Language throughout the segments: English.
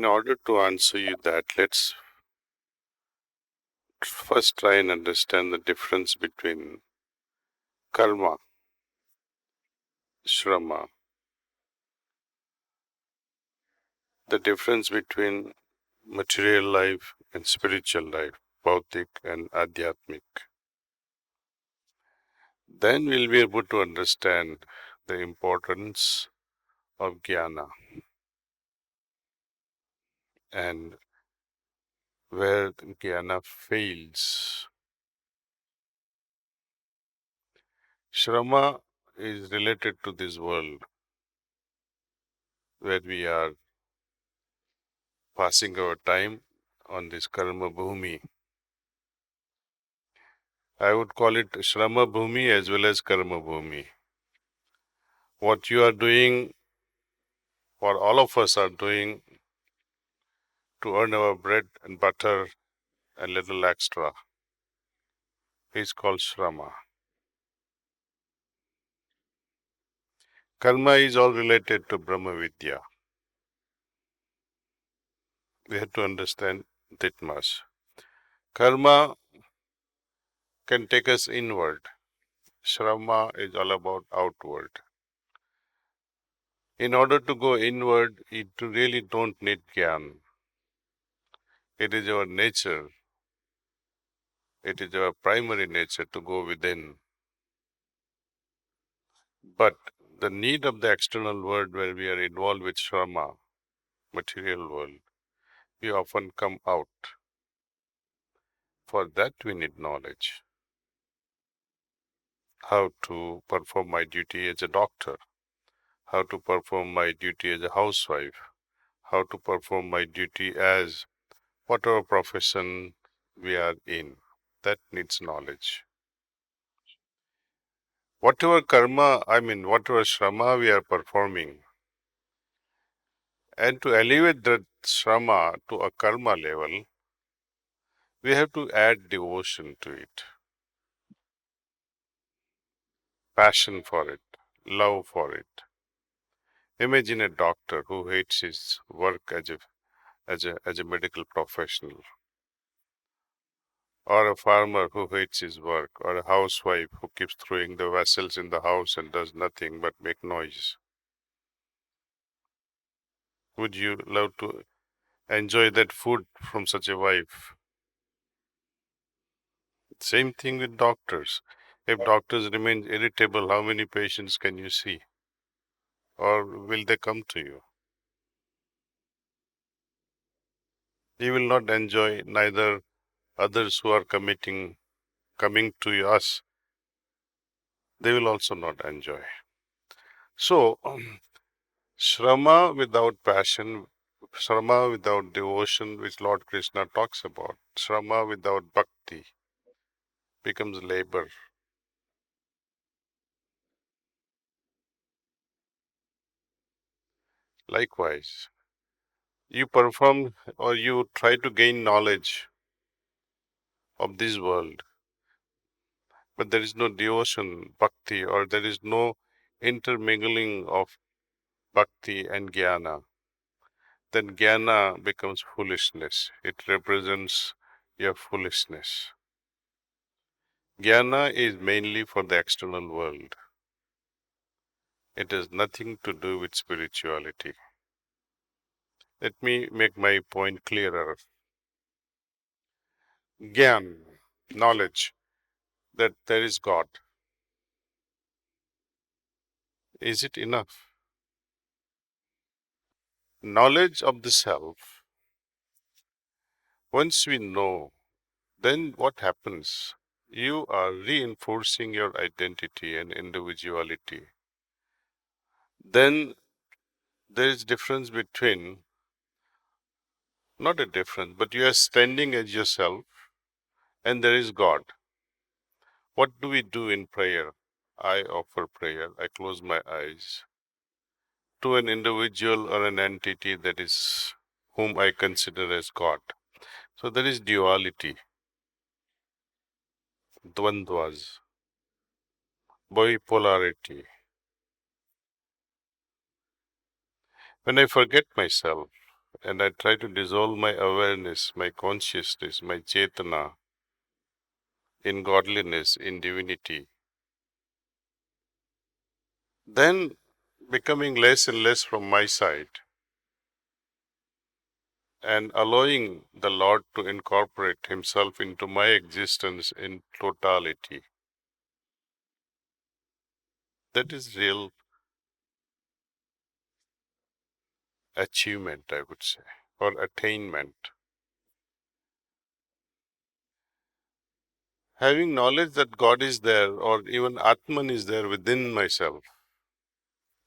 In order to answer you that, let's first try and understand the difference between karma, shrama, the difference between material life and spiritual life, bhautik and adhyatmic. Then we'll be able to understand the importance of jnana and where jnana fails. Shrama is related to this world where we are passing our time on this karma bhumi. I would call it Shrama Bhumi as well as Karma Bhumi. What you are doing, what all of us are doing to earn our bread and butter and little extra is called Shrama. Karma is all related to Brahma Vidya. We have to understand that much. Karma can take us inward. Shrama is all about outward. In order to go inward, you really don't need Gyan. It is our nature. It is our primary nature to go within. But the need of the external world where we are involved with Shrama, material world, we often come out. For that we need knowledge. How to perform my duty as a doctor, how to perform my duty as a housewife, how to perform my duty as whatever profession we are in. That needs knowledge. Whatever whatever Shrama we are performing, and to elevate that Shrama to a karma level, we have to add devotion to it, passion for it, love for it. Imagine a doctor who hates his work as a medical professional, or a farmer who hates his work, or a housewife who keeps throwing the vessels in the house and does nothing but make noise. Would you love to enjoy that food from such a wife? Same thing with doctors. If doctors remain irritable, how many patients can you see? Or will they come to you? You will not enjoy, neither others who are coming to us, they will also not enjoy. So, Shrama without passion, Shrama without devotion, which Lord Krishna talks about, Shrama without bhakti becomes labor. Likewise, you perform or you try to gain knowledge of this world, but there is no devotion, bhakti, or there is no intermingling of bhakti and jnana, then jnana becomes foolishness. It represents your foolishness. Jnana is mainly for the external world. It has nothing to do with spirituality. Let me make my point clearer. Gyan, knowledge that there is God. Is it enough? Knowledge of the self. Once we know, then what happens? You are reinforcing your identity and individuality. Then there is difference between, not a difference, but you are standing as yourself and there is God. What do we do in prayer? I offer prayer. I close my eyes to an individual or an entity that is whom I consider as God. So there is duality, dvandvas, bipolarity. When I forget myself and I try to dissolve my awareness, my consciousness, my chetana in godliness, in divinity, then becoming less and less from my side and allowing the Lord to incorporate Himself into my existence in totality. That is real achievement, I would say, or attainment. Having knowledge that God is there, or even Atman is there within myself,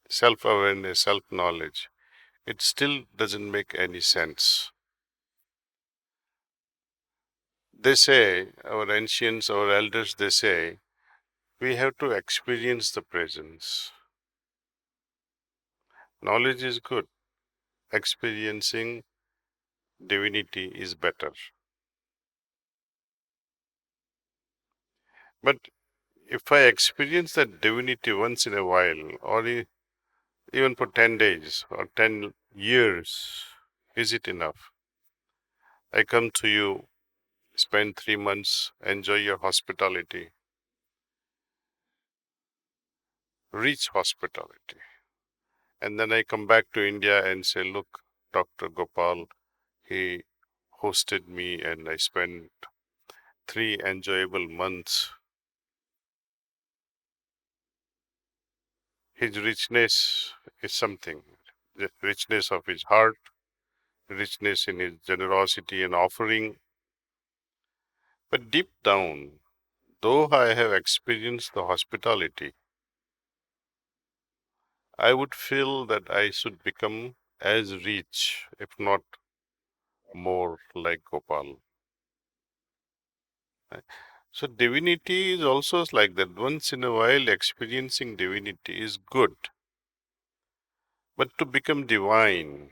self-awareness, self-knowledge, it still doesn't make any sense. They say, our ancients, our elders, they say, we have to experience the presence. Knowledge is good. Experiencing divinity is better. But if I experience that divinity once in a while, or even for 10 days or 10 years, is it enough? I come to you, spend 3 months, enjoy your hospitality, rich hospitality. And then I come back to India and say, look, Dr. Gopal, he hosted me and I spent 3 enjoyable months. His richness is something, the richness of his heart, richness in his generosity and offering. But deep down, though I have experienced the hospitality, I would feel that I should become as rich, if not more, like Gopal. So divinity is also like that. Once in a while, experiencing divinity is good. But to become divine,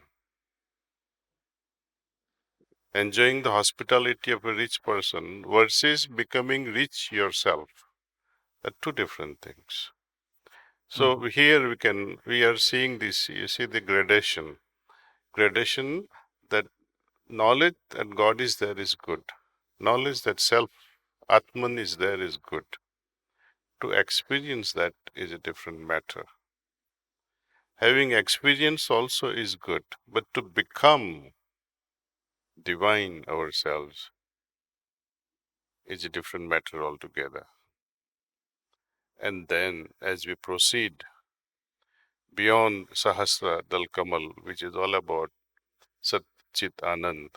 enjoying the hospitality of a rich person versus becoming rich yourself, are two different things. So here we are seeing this, you see the gradation that knowledge that God is there is good. Knowledge that self, Atman is there is good. To experience that is a different matter. Having experience also is good, but to become divine ourselves is a different matter altogether. And then as we proceed beyond Sahasra Dal Kamal, which is all about Sat Chit Anand,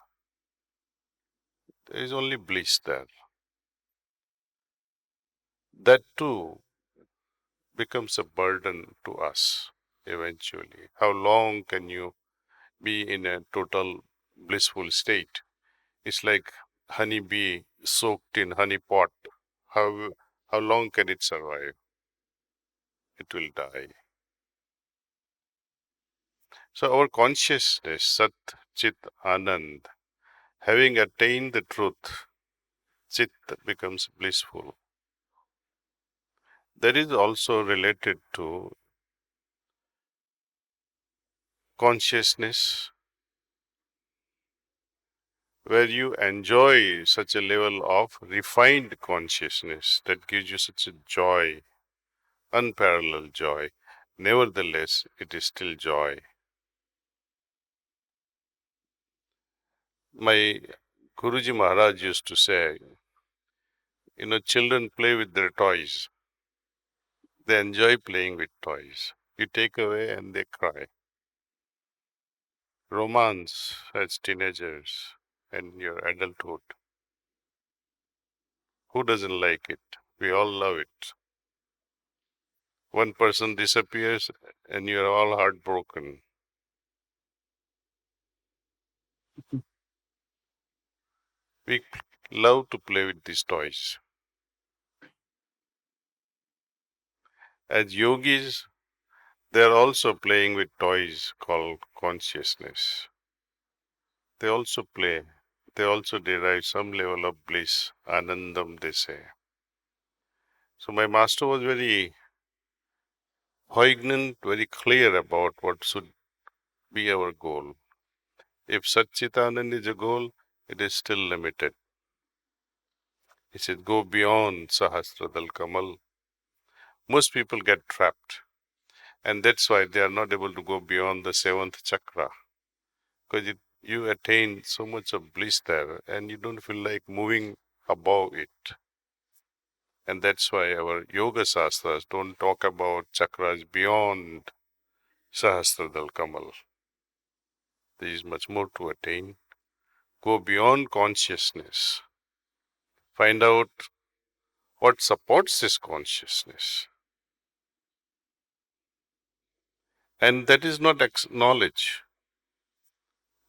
there is only bliss there. That too becomes a burden to us eventually. How long can you be in a total blissful state? It's like honey bee soaked in honey pot. How, how long can it survive? It will die. So our consciousness, Sat, Chit, Anand, having attained the truth, Chit becomes blissful. That is also related to consciousness, where you enjoy such a level of refined consciousness that gives you such a joy, unparalleled joy. Nevertheless, it is still joy. My Guruji Maharaj used to say, children play with their toys. They enjoy playing with toys. You take away and they cry. Romance as teenagers and your adulthood. Who doesn't like it? We all love it. One person disappears and you're all heartbroken. We love to play with these toys. As yogis, they are also playing with toys called consciousness. They also play. They also derive some level of bliss, anandam, they say. So my master was very poignant, very clear about what should be our goal. If Satchitanand is a goal, it is still limited. He said, go beyond Sahasradal Kamal. Most people get trapped, and that's why they are not able to go beyond the seventh chakra, because you attain so much of bliss there, and you don't feel like moving above it. And that's why our yoga sastras don't talk about chakras beyond Sahasradal Kamal. There is much more to attain. Go beyond consciousness. Find out what supports this consciousness. And that is not knowledge.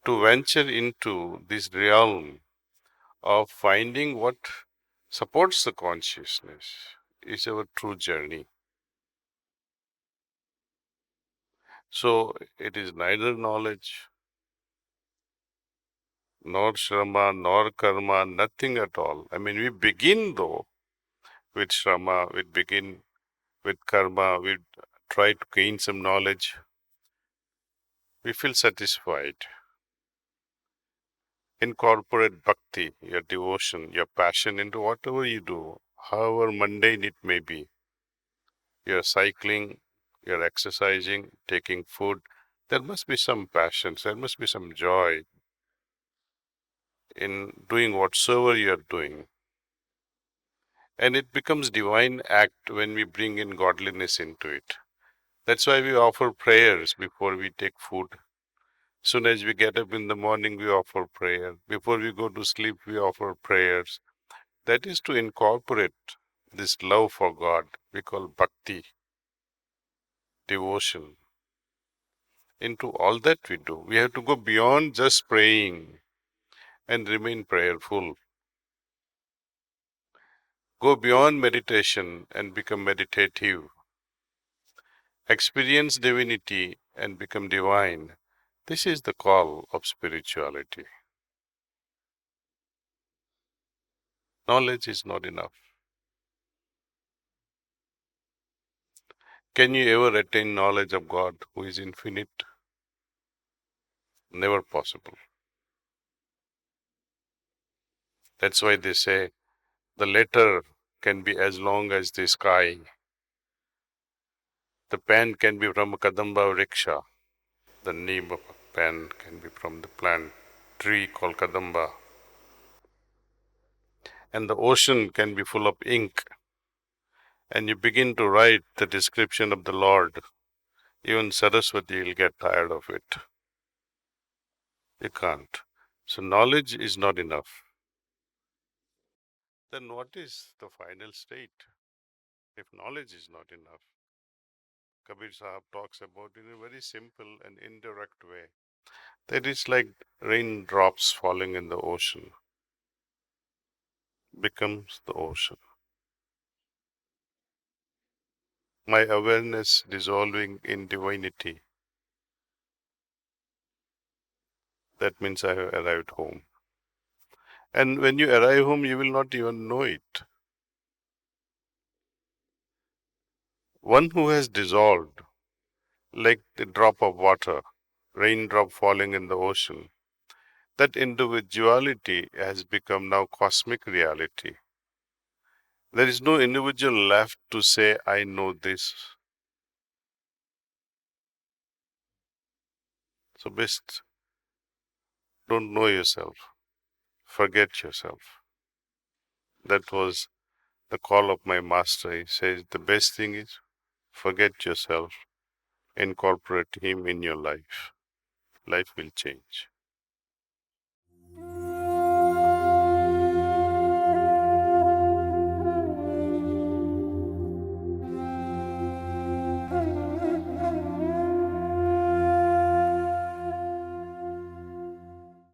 To venture into this realm of finding what supports the consciousness is our true journey. So it is neither knowledge, nor shrama, nor karma, nothing at all. I mean, we begin though with shrama, we begin with karma, we try to gain some knowledge, we feel satisfied. Incorporate bhakti, your devotion, your passion into whatever you do, however mundane it may be. You're cycling, you're exercising, taking food. There must be some passion, there must be some joy in doing whatsoever you're doing. And it becomes divine act when we bring in godliness into it. That's why we offer prayers before we take food. Soon as we get up in the morning, we offer prayer. Before we go to sleep, we offer prayers. That is to incorporate this love for God, we call bhakti, devotion, into all that we do. We have to go beyond just praying and remain prayerful. Go beyond meditation and become meditative. Experience divinity and become divine. This is the call of spirituality. Knowledge is not enough. Can you ever attain knowledge of God who is infinite? Never possible. That's why they say the letter can be as long as the sky. The pen can be from a Kadamba Vriksha. The name of a pen can be from the plant tree called Kadamba. And the ocean can be full of ink. And you begin to write the description of the Lord. Even Saraswati will get tired of it. You can't. So knowledge is not enough. Then what is the final state if knowledge is not enough? Kabir Sahib talks about it in a very simple and indirect way. That is like raindrops falling in the ocean becomes the ocean. My awareness dissolving in divinity. That means I have arrived home. And when you arrive home, you will not even know it. One who has dissolved, like the drop of water, raindrop falling in the ocean, that individuality has become now cosmic reality. There is no individual left to say, I know this. So best don't know yourself. Forget yourself. That was the call of my master. He says the best thing is forget yourself, incorporate him in your life. Life will change.